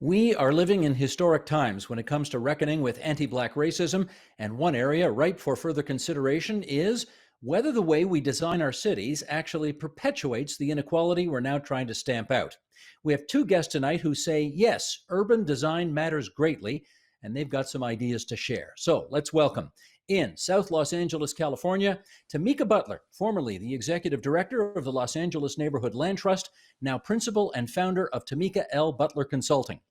We are living in historic times when it comes to reckoning with anti-Black racism, and one area ripe for further consideration is whether the way we design our cities actually perpetuates the inequality we're now trying to stamp out. We have two guests tonight who say, yes, urban design matters greatly, and they've got some ideas to share. So let's welcome, in South Los Angeles, California, Tamika Butler, formerly the executive director of the Los Angeles Neighborhood Land Trust, now principal and founder of Tamika L. Butler Consulting.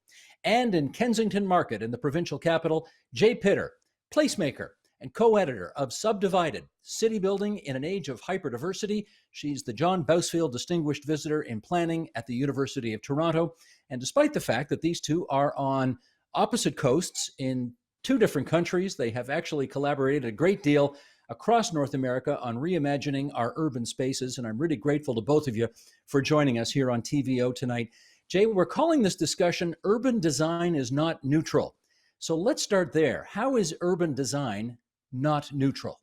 And in Kensington Market in the provincial capital, Jay Pitter, placemaker and co-editor of Subdivided, City Building in an Age of Hyperdiversity. She's the John Bousfield Distinguished Visitor in Planning at the University of Toronto. And despite the fact that these two are on opposite coasts in two different countries, they have actually collaborated a great deal across North America on reimagining our urban spaces. And I'm really grateful to both of you for joining us here on TVO tonight. Jay, we're calling this discussion Urban Design is Not Neutral. So let's start there. How is urban design not neutral?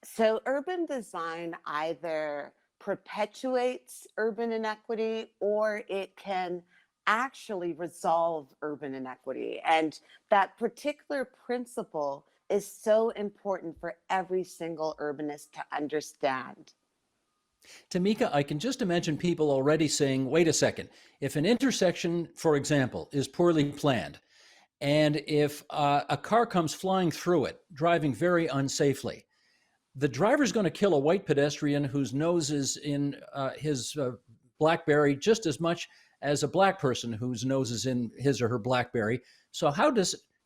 So urban design either perpetuates urban inequity or it can actually resolve urban inequity. And that particular principle is so important for every single urbanist to understand. Tamika, I can just imagine people already saying, wait a second, if an intersection, for example, is poorly planned, and if a car comes flying through it, driving very unsafely, the driver's going to kill a white pedestrian whose nose is in his BlackBerry just as much as a black person whose nose is in his or her BlackBerry. So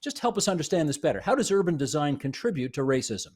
just help us understand this better. How does urban design contribute to racism?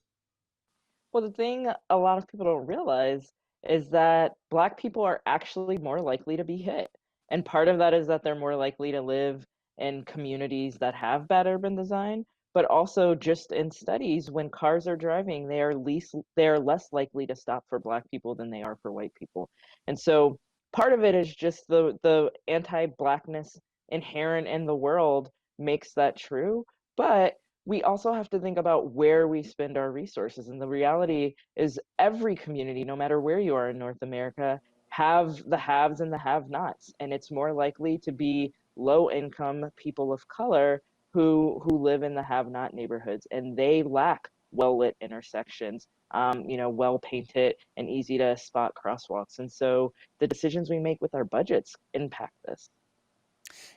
Well, the thing a lot of people don't realize is that Black people are actually more likely to be hit. And part of that is that they're more likely to live in communities that have bad urban design, but also just in studies, when cars are driving, they are less likely to stop for Black people than they are for white people. And so part of it is just the anti-Blackness inherent in the world makes that true. But we also have to think about where we spend our resources. And the reality is every community, no matter where you are in North America, have the haves and the have-nots. And it's more likely to be low-income people of color who live in the have-not neighborhoods. And they lack well-lit intersections, well-painted and easy to spot crosswalks. And so the decisions we make with our budgets impact this.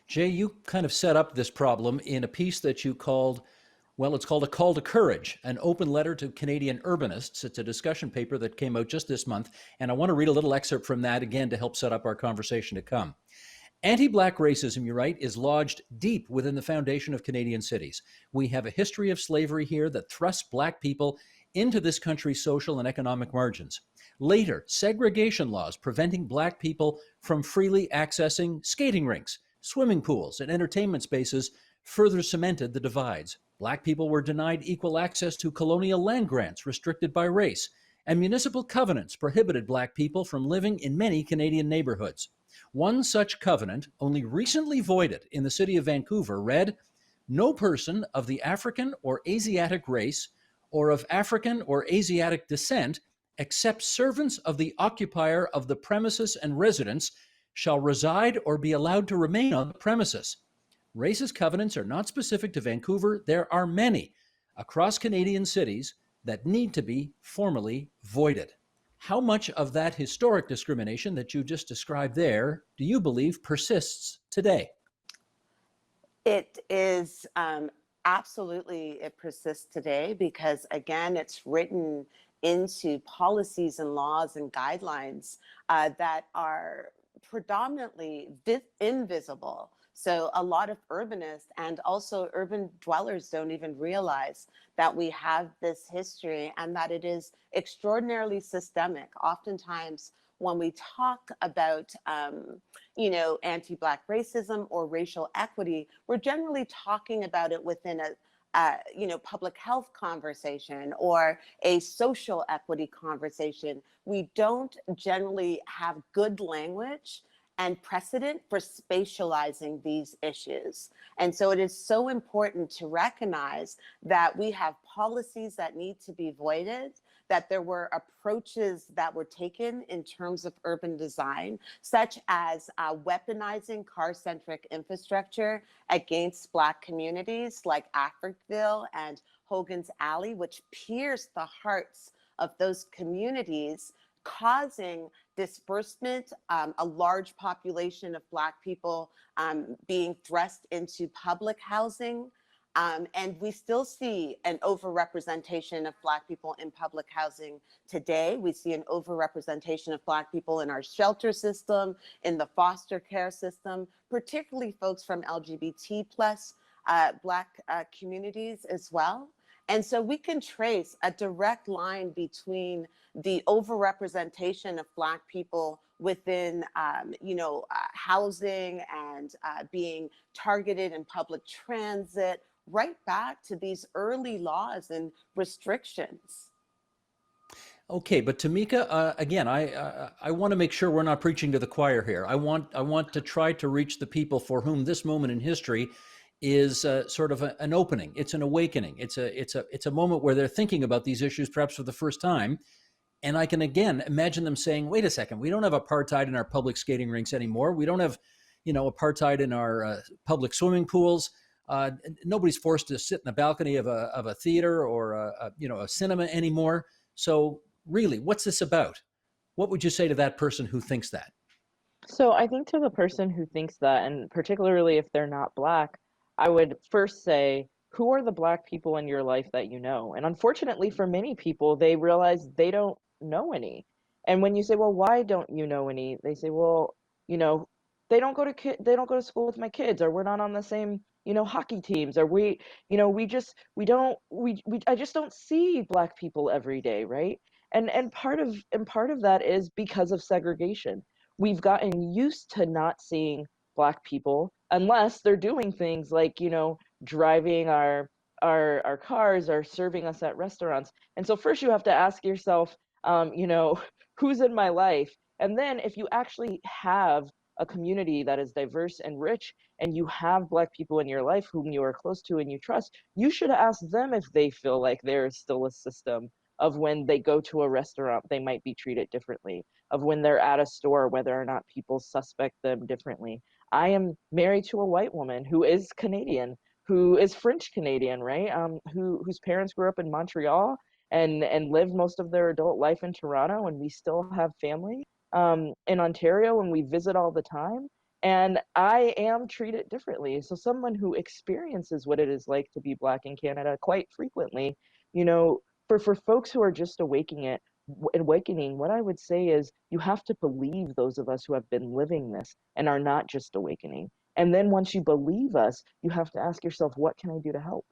Jay, you kind of set up this problem in a piece that you called, well, it's called A Call to Courage, an open letter to Canadian urbanists. It's a discussion paper that came out just this month, and I want to read a little excerpt from that again to help set up our conversation to come. Anti-Black racism, you write, is lodged deep within the foundation of Canadian cities. We have a history of slavery here that thrusts Black people into this country's social and economic margins. Later, segregation laws preventing Black people from freely accessing skating rinks, swimming pools, and entertainment spaces further cemented the divides. Black people were denied equal access to colonial land grants restricted by race, and municipal covenants prohibited Black people from living in many Canadian neighborhoods. One such covenant, only recently voided in the city of Vancouver, read, "No person of the African or Asiatic race or of African or Asiatic descent, except servants of the occupier of the premises and residents, shall reside or be allowed to remain on the premises." Racist covenants are not specific to Vancouver. There are many across Canadian cities that need to be formally voided. How much of that historic discrimination that you just described there do you believe persists today? It is absolutely, it persists today because, again, it's written into policies and laws and guidelines that are predominantly invisible. So a lot of urbanists and also urban dwellers don't even realize that we have this history and that it is extraordinarily systemic. Oftentimes, when we talk about, anti-Black racism or racial equity, we're generally talking about it within a public health conversation or a social equity conversation. We don't generally have good language and precedent for spatializing these issues. And so it is so important to recognize that we have policies that need to be voided, that there were approaches that were taken in terms of urban design, such as weaponizing car-centric infrastructure against Black communities like Africville and Hogan's Alley, which pierced the hearts of those communities, causing disbursement, a large population of Black people being thrust into public housing. And we still see an overrepresentation of Black people in public housing today. We see an overrepresentation of Black people in our shelter system, in the foster care system, particularly folks from LGBT plus Black communities as well. And so we can trace a direct line between the overrepresentation of Black people within, housing and being targeted in public transit, right back to these early laws and restrictions. Okay, but Tamika, again, I want to make sure we're not preaching to the choir here. I want to try to reach the people for whom this moment in history is sort of an opening. It's an awakening. It's a moment where they're thinking about these issues perhaps for the first time. And I can again imagine them saying, "Wait a second, we don't have apartheid in our public skating rinks anymore. We don't have, apartheid in our public swimming pools. Nobody's forced to sit in the balcony of a theater or a cinema anymore. So really, what's this about?" What would you say to that person who thinks that? So I think to the person who thinks that, and particularly if they're not Black, I would first say, who are the Black people in your life that you know? And unfortunately, for many people, they realize they don't know any. And when you say, well, why don't you know any? They say, well, you know, they don't go to school with my kids, or we're not on the same, hockey teams, or I just don't see Black people every day, right? And part of that is because of segregation. We've gotten used to not seeing Black people unless they're doing things like, driving our cars or serving us at restaurants. And so first you have to ask yourself, who's in my life? And then if you actually have a community that is diverse and rich, and you have Black people in your life whom you are close to and you trust, you should ask them if they feel like there is still a system of when they go to a restaurant, they might be treated differently, of when they're at a store, whether or not people suspect them differently. I am married to a white woman who is Canadian, who is French Canadian, right? Whose parents grew up in Montreal and lived most of their adult life in Toronto, and we still have family in Ontario, and we visit all the time. And I am treated differently. So someone who experiences what it is like to be Black in Canada quite frequently, for folks who are just awakening, what I would say is you have to believe those of us who have been living this and are not just awakening. And then once you believe us, you have to ask yourself, what can I do to help?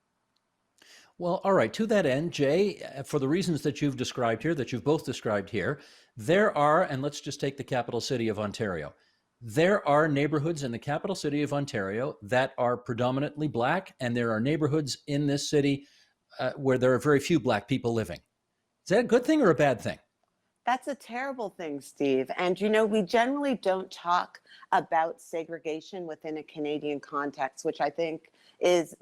Well, all right. To that end, Jay, for the reasons that you've described here, that you've both described here, there are, and let's just take the capital city of Ontario. There are neighborhoods in the capital city of Ontario that are predominantly Black, and there are neighborhoods in this city where there are very few Black people living. Is that a good thing or a bad thing? That's a terrible thing, Steve. And we generally don't talk about segregation within a Canadian context, which is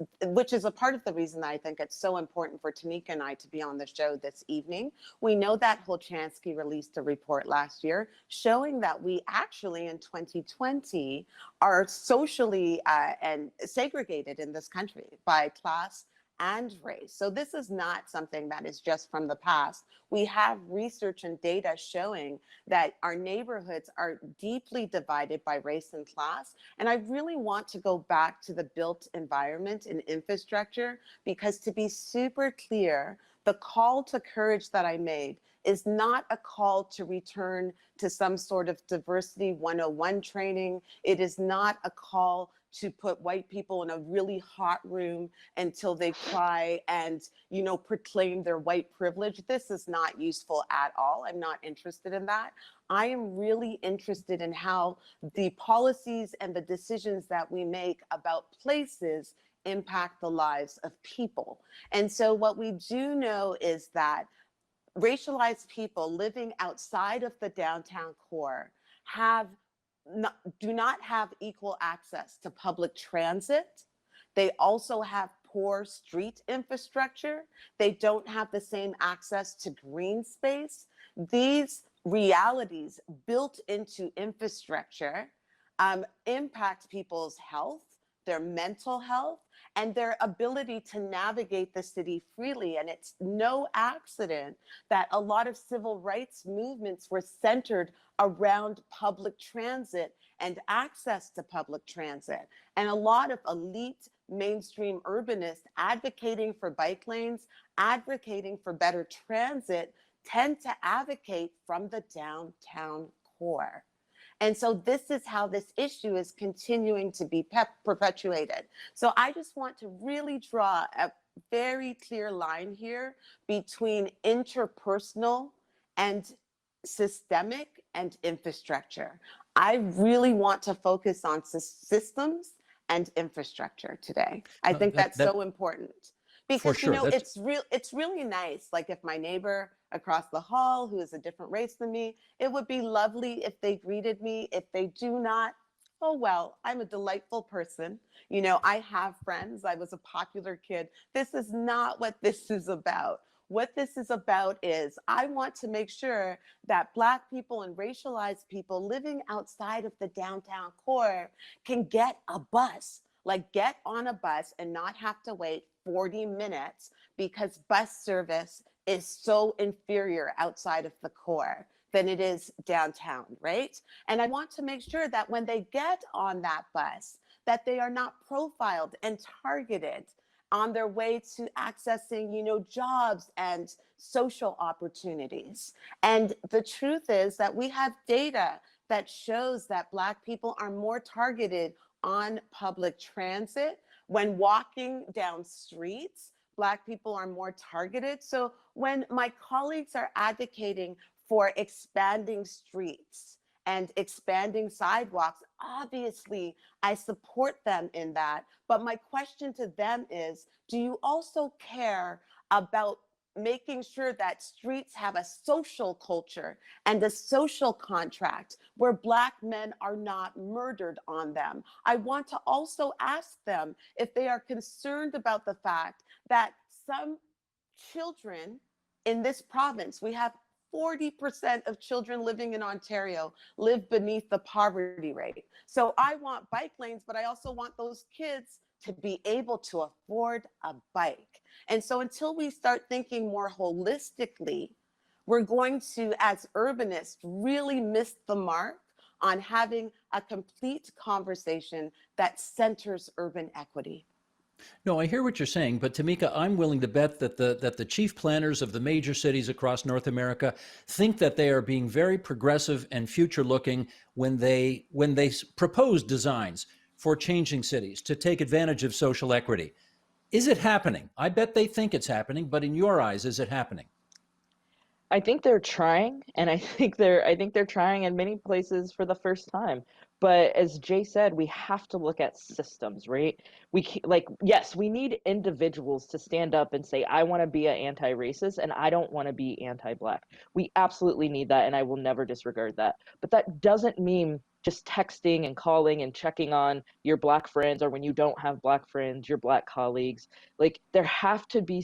a part of the reason that I think it's so important for Tamika and I to be on the show this evening. We know that Holchansky released a report last year showing that we actually in 2020 are socially and segregated in this country by class and race. So this is not something that is just from the past. We have research and data showing that our neighborhoods are deeply divided by race and class. And I really want to go back to the built environment and infrastructure, because to be super clear, the call to courage that I made is not a call to return to some sort of diversity 101 training. It is not a call to put white people in a really hot room until they cry and, proclaim their white privilege. This is not useful at all. I'm not interested in that. I am really interested in how the policies and the decisions that we make about places impact the lives of people. And so what we do know is that racialized people living outside of the downtown core do not have equal access to public transit. They also have poor street infrastructure. They don't have the same access to green space. These realities built into infrastructure impact people's health, their mental health, and their ability to navigate the city freely. And it's no accident that a lot of civil rights movements were centered around public transit and access to public transit. And a lot of elite mainstream urbanists advocating for bike lanes, advocating for better transit, tend to advocate from the downtown core. And so this is how this issue is continuing to be perpetuated. So I just want to really draw a very clear line here between interpersonal and systemic and infrastructure. I really want to focus on systems and infrastructure today. I think that's so important. For Because sure. it's really nice. Like if my neighbor across the hall who is a different race than me, it would be lovely if they greeted me. If they do not, oh well, I'm a delightful person. I have friends. I was a popular kid. This is not what this is about. What this is about is I want to make sure that Black people and racialized people living outside of the downtown core can get a bus, like get on a bus and not have to wait 40 minutes because bus service is so inferior outside of the core than it is downtown, right? And I want to make sure that when they get on that bus, that they are not profiled and targeted on their way to accessing, jobs and social opportunities. And the truth is that we have data that shows that Black people are more targeted on public transit. When walking down streets, Black people are more targeted. So when my colleagues are advocating for expanding streets and expanding sidewalks, obviously I support them in that. But my question to them is, do you also care about making sure that streets have a social culture and a social contract where Black men are not murdered on them? I want to also ask them if they are concerned about the fact that some children in this province, we have 40% of children living in Ontario live beneath the poverty rate. So I want bike lanes, but I also want those kids to be able to afford a bike. And so until we start thinking more holistically, we're going to, as urbanists, really miss the mark on having a complete conversation that centers urban equity. No, I hear what you're saying, but Tamika, I'm willing to bet that the chief planners of the major cities across North America think that they are being very progressive and future-looking when they propose designs for changing cities to take advantage of social equity. Is it happening? I bet they think it's happening, but in your eyes, is it happening? I think they're trying, and I think they're trying in many places for the first time. But as Jay said, we have to look at systems, right? Yes, we need individuals to stand up and say, I want to be an anti-racist and I don't want to be anti-Black. We absolutely need that, and I will never disregard that. But that doesn't mean just texting and calling and checking on your Black friends, or when you don't have Black friends, your Black colleagues. Like there have to be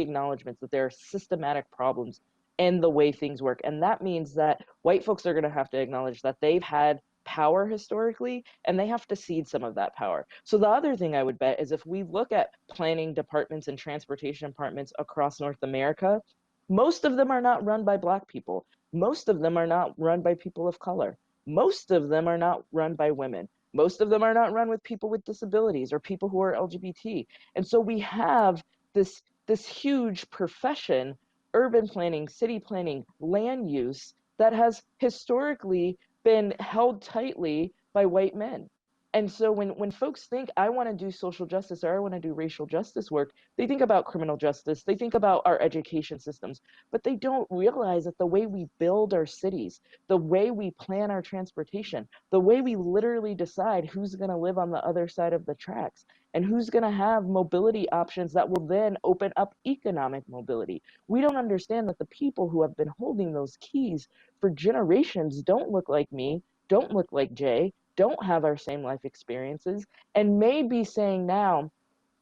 acknowledgments that there are systematic problems in the way things work. And that means that white folks are going to have to acknowledge that they've had power historically and they have to cede some of that power. So the other thing I would bet is if we look at planning departments and transportation departments across North America, most of them are not run by Black people. Most of them are not run by people of color. Most of them are not run by women. Most of them are not run with people with disabilities or people who are LGBT. And so we have this huge profession, urban planning, city planning, land use, that has historically been held tightly by white men. And so when folks think I want to do social justice or I want to do racial justice work, they think about criminal justice, they think about our education systems, but they don't realize that the way we build our cities, the way we plan our transportation, the way we literally decide who's going to live on the other side of the tracks and who's going to have mobility options that will then open up economic mobility. We don't understand that the people who have been holding those keys for generations don't look like me, don't look like Jay, don't have our same life experiences, and may be saying now,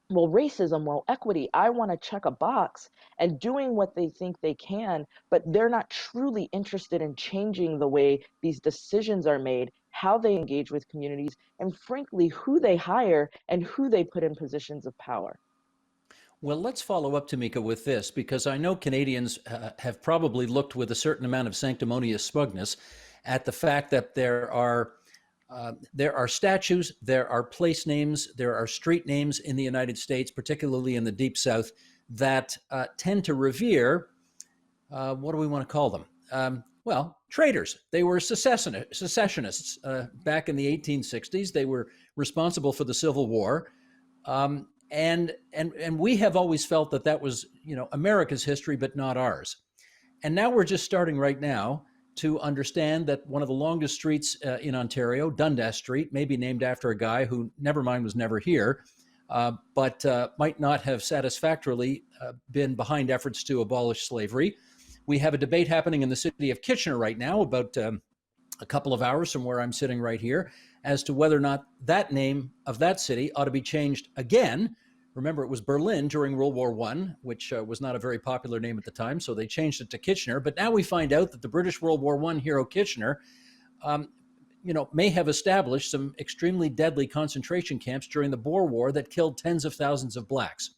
well, racism, well, equity, I want to check a box and doing what they think they can, but they're not truly interested in changing the way these decisions are made, how they engage with communities, and frankly, who they hire and who they put in positions of power. Well, let's follow up, Tamika, with this, because I know Canadians have probably looked with a certain amount of sanctimonious smugness at the fact that there are statues, there are place names, there are street names in the United States, particularly in the Deep South, that tend to revere, what do we want to call them? Well, traitors. They were secessionists back in the 1860s. They were responsible for the Civil War. And we have always felt that that was, America's history, but not ours. And now we're just starting right now to understand that one of the longest streets in Ontario, Dundas Street, may be named after a guy who, never mind, was never here, but might not have satisfactorily been behind efforts to abolish slavery. We have a debate happening in the city of Kitchener right now, about a couple of hours from where I'm sitting right here, as to whether or not that name of that city ought to be changed again. Remember, it was Berlin during World War I, which was not a very popular name at the time, so they changed it to Kitchener. But now we find out that the British World War I hero Kitchener, may have established some extremely deadly concentration camps during the Boer War that killed tens of thousands of blacks.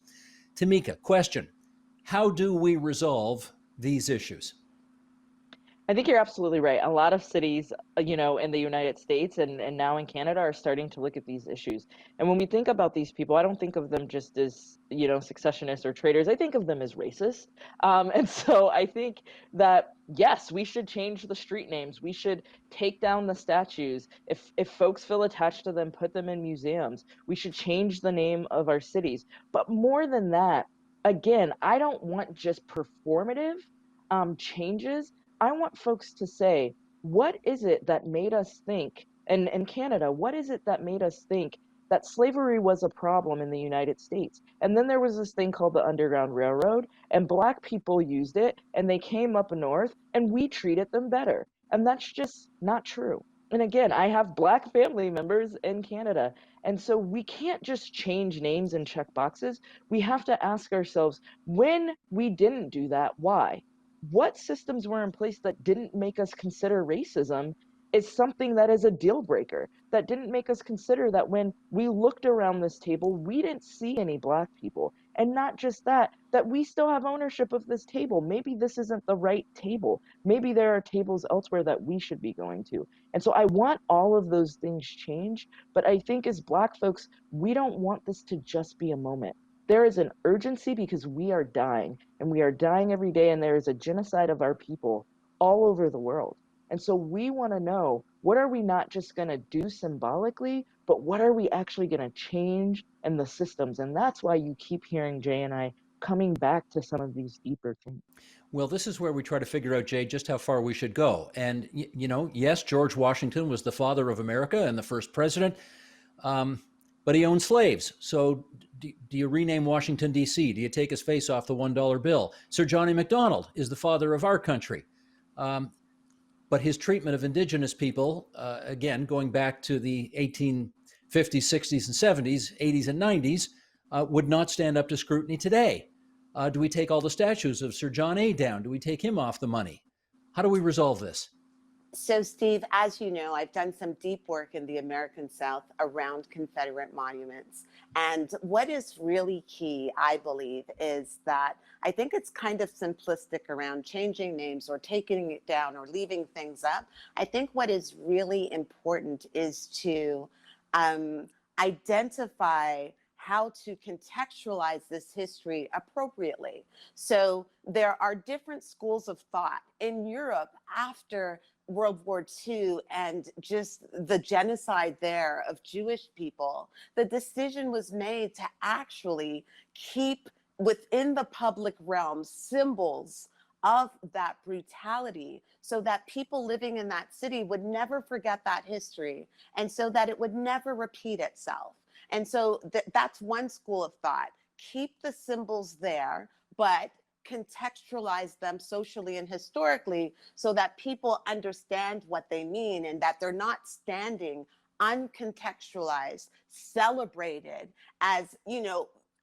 Tamika, question: how do we resolve these issues? I think you're absolutely right. A lot of cities, in the United States and now in Canada are starting to look at these issues. And when we think about these people, I don't think of them just as, secessionists or traitors. I think of them as racist. And so I think that, yes, we should change the street names. We should take down the statues. If folks feel attached to them, put them in museums. We should change the name of our cities. But more than that, again, I don't want just performative changes. I want folks to say, what is it that made us think, and in Canada, what is it that made us think that slavery was a problem in the United States? And then there was this thing called the Underground Railroad, and Black people used it, and they came up north, and we treated them better. And that's just not true. And again, I have Black family members in Canada. And so we can't just change names and check boxes. We have to ask ourselves, when we didn't do that, why? What systems were in place that didn't make us consider racism is something that is a deal breaker, that didn't make us consider that when we looked around this table, we didn't see any Black people. And not just that, that we still have ownership of this table. Maybe this isn't the right table. Maybe there are tables elsewhere that we should be going to. And so I want all of those things changed. But I think as Black folks, we don't want this to just be a moment. There is an urgency because we are dying, and we are dying every day, and there is a genocide of our people all over the world. And so we want to know, what are we not just going to do symbolically, but what are we actually going to change in the systems? And that's why you keep hearing Jay and I coming back to some of these deeper things. Well, this is where we try to figure out, Jay, just how far we should go. And, yes, George Washington was the father of America and the first president, but he owned slaves. So do you rename Washington, D.C.? Do you take his face off the $1 bill? Sir John A. Macdonald is the father of our country. But his treatment of indigenous people, again, going back to the 1850s, 60s, and 70s, 80s, and 90s, would not stand up to scrutiny today. Do we take all the statues of Sir John A. down? Do we take him off the money? How do we resolve this? So, Steve, as you know, I've done some deep work in the American South around Confederate monuments. And what is really key, I believe, is that I think it's kind of simplistic around changing names or taking it down or leaving things up. I think what is really important is to identify how to contextualize this history appropriately. So there are different schools of thought in Europe after World War II and just the genocide there of Jewish people. The decision was made to actually keep within the public realm symbols of that brutality so that people living in that city would never forget that history and so that it would never repeat itself. And so that's one school of thought. Keep the symbols there, but contextualize them socially and historically so that people understand what they mean and that they're not standing uncontextualized, celebrated as,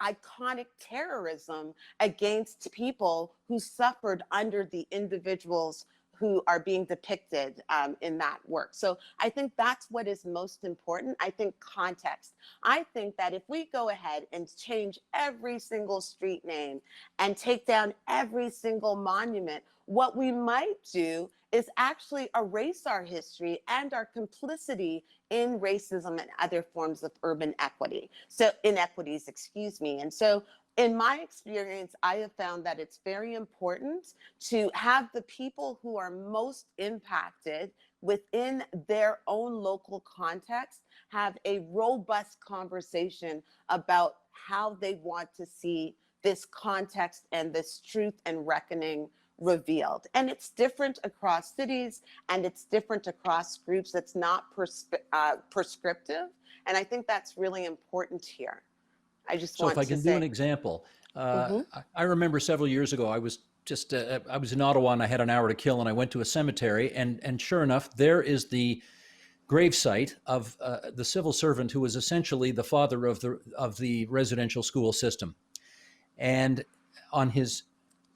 iconic terrorism against people who suffered under the individuals who are being depicted in that work. So I think that's what is most important. I think context. I think that if we go ahead and change every single street name and take down every single monument, what we might do is actually erase our history and our complicity in racism and other forms of urban equity. So inequities, excuse me. And so in my experience, I have found that it's very important to have the people who are most impacted within their own local context have a robust conversation about how they want to see this context and this truth and reckoning revealed. And it's different across cities and it's different across groups. It's not prescriptive. And I think that's really important here. I just So if want I to can do say, an example, mhm. I remember several years ago, I was in Ottawa and I had an hour to kill and I went to a cemetery and sure enough, there is the gravesite of the civil servant who was essentially the father of the residential school system. And on his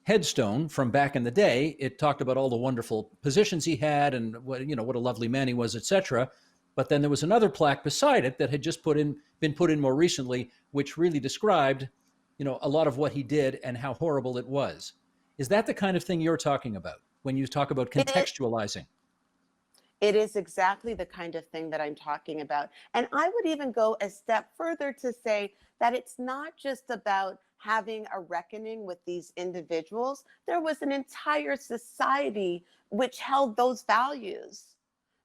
headstone from back in the day, it talked about all the wonderful positions he had and what what a lovely man he was, etc. But then there was another plaque beside it that had just been put in more recently, which really described, a lot of what he did and how horrible it was. Is that the kind of thing you're talking about when you talk about it, contextualizing? it is exactly the kind of thing that I'm talking about. And I would even go a step further to say that it's not just about having a reckoning with these individuals. There was an entire society which held those values.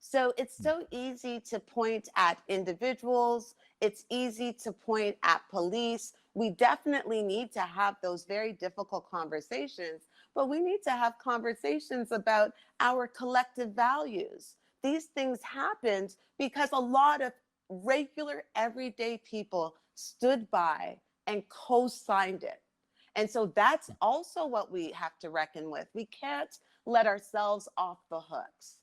So it's so easy to point at individuals. It's easy to point at police. We definitely need to have those very difficult conversations, but we need to have conversations about our collective values. These things happened because a lot of regular, everyday people stood by and co-signed it. And so that's also what we have to reckon with. We can't let ourselves off the hooks.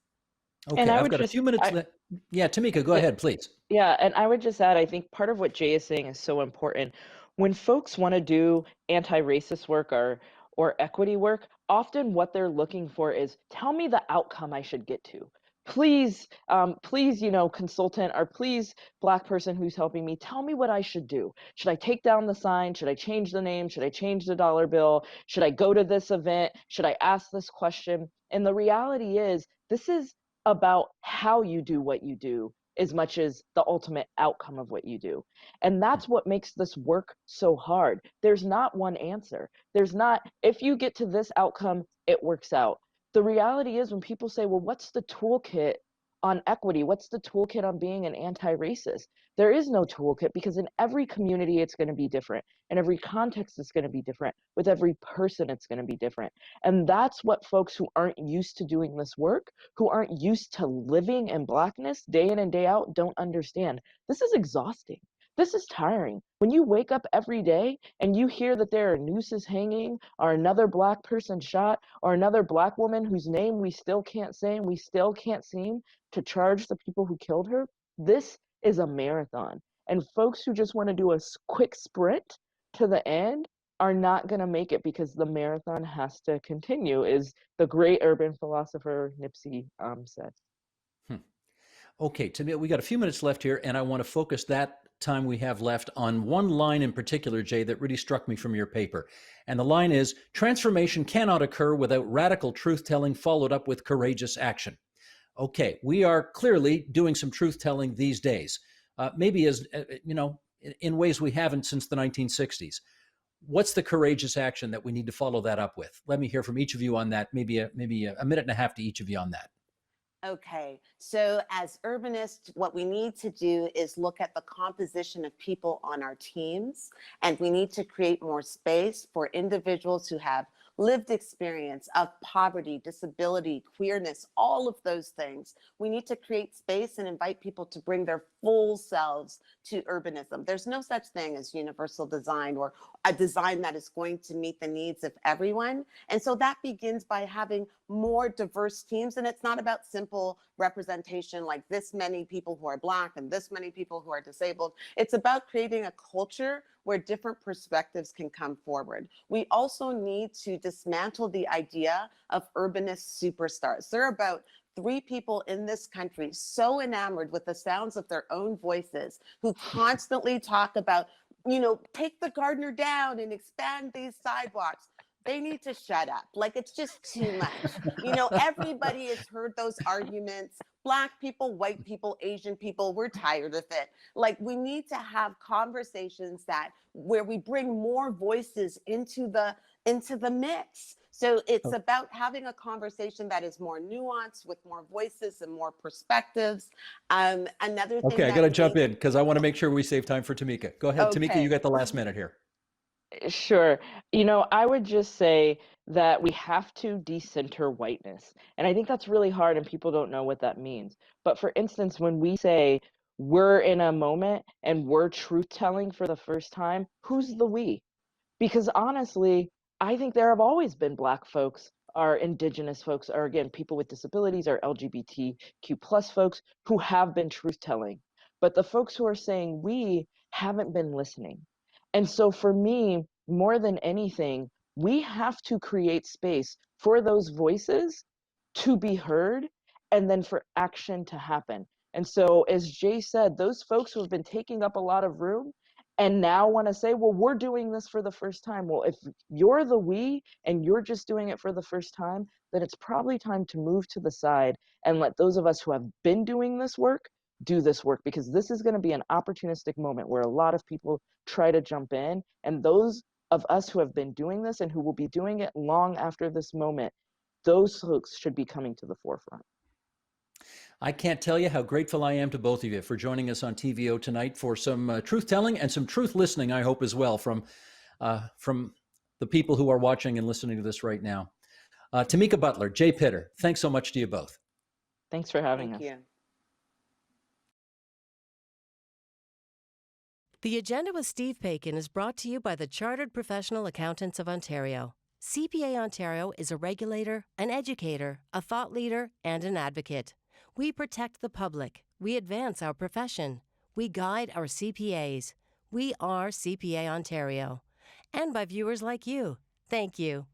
And Okay, I I've would got a just, few minutes left. Yeah, Tamika, go yeah, ahead, please. yeah, and I would just add, I think part of what Jay is saying is so important. When folks want to do anti-racist work or equity work, often what they're looking for is tell me the outcome I should get to. Please, please, consultant, or please, Black person who's helping me, tell me what I should do. Should I take down the sign? Should I change the name? Should I change the dollar bill? Should I go to this event? Should I ask this question? And the reality is, this is about how you do what you do as much as the ultimate outcome of what you do. And that's what makes this work so hard. There's not one answer. There's not, if you get to this outcome, it works out. The reality is when people say, well, what's the toolkit on equity? What's the toolkit on being an anti-racist? There is no toolkit because in every community, it's going to be different. In every context, it's going to be different. With every person, it's going to be different. And that's what folks who aren't used to doing this work, who aren't used to living in Blackness day in and day out, don't understand. This is exhausting. This is tiring. When you wake up every day and you hear that there are nooses hanging, or another Black person shot, or another Black woman whose name we still can't say and we still can't seem to charge the people who killed her, this is a marathon. And folks who just want to do a quick sprint to the end are not going to make it because the marathon has to continue, is the great urban philosopher Nipsey said. Okay, Tamika, we got a few minutes left here, and I want to focus that time we have left on one line in particular, Jay, that really struck me from your paper. And the line is, transformation cannot occur without radical truth-telling followed up with courageous action. Okay, we are clearly doing some truth-telling these days, maybe in ways we haven't since the 1960s. What's the courageous action that we need to follow that up with? Let me hear from each of you on that, maybe a minute and a half to each of you on that. Okay, so as urbanists, what we need to do is look at the composition of people on our teams, and we need to create more space for individuals who have lived experience of poverty, disability, queerness, all of those things. We need to create space and invite people to bring their full selves to urbanism. There's no such thing as universal design or a design that is going to meet the needs of everyone. And so that begins by having more diverse teams. And it's not about simple representation like this many people who are Black and this many people who are disabled. It's about creating a culture where different perspectives can come forward. We also need to dismantle the idea of urbanist superstars. There are about 3 people in this country so enamored with the sounds of their own voices who constantly talk about, take the gardener down and expand these sidewalks. They need to shut up. Like, it's just too much. Everybody has heard those arguments. Black people, white people, Asian people, we're tired of it. Like, we need to have conversations where we bring more voices into the mix. So it's about having a conversation that is more nuanced, with more voices and more perspectives. Another thing. Okay, I got to jump in because I want to make sure we save time for Tamika. Go ahead, Tamika, Okay. you got the last minute here. Sure. I would just say that we have to decenter whiteness. And I think that's really hard and people don't know what that means. But for instance, when we say we're in a moment and we're truth telling for the first time, who's the we? Because honestly, I think there have always been Black folks, or Indigenous folks, or again, people with disabilities, or LGBTQ plus folks who have been truth telling. But the folks who are saying we haven't been listening. And so for me, more than anything, we have to create space for those voices to be heard and then for action to happen. And so, as Jay said, those folks who have been taking up a lot of room and now want to say, well, we're doing this for the first time. Well, if you're the we and you're just doing it for the first time, then it's probably time to move to the side and let those of us who have been doing this work do this work, because this is going to be an opportunistic moment where a lot of people try to jump in, and those of us who have been doing this and who will be doing it long after this moment, those folks should be coming to the forefront. I can't tell you how grateful I am to both of you for joining us on TVO tonight for some truth telling and some truth listening, I hope, as well, from the people who are watching and listening to this right now. Tamika Butler, Jay Pitter, thanks so much to you both. Thanks for having us. Thank you. The Agenda with Steve Paikin is brought to you by the Chartered Professional Accountants of Ontario. CPA Ontario is a regulator, an educator, a thought leader, and an advocate. We protect the public. We advance our profession. We guide our CPAs. We are CPA Ontario. And by viewers like you. Thank you.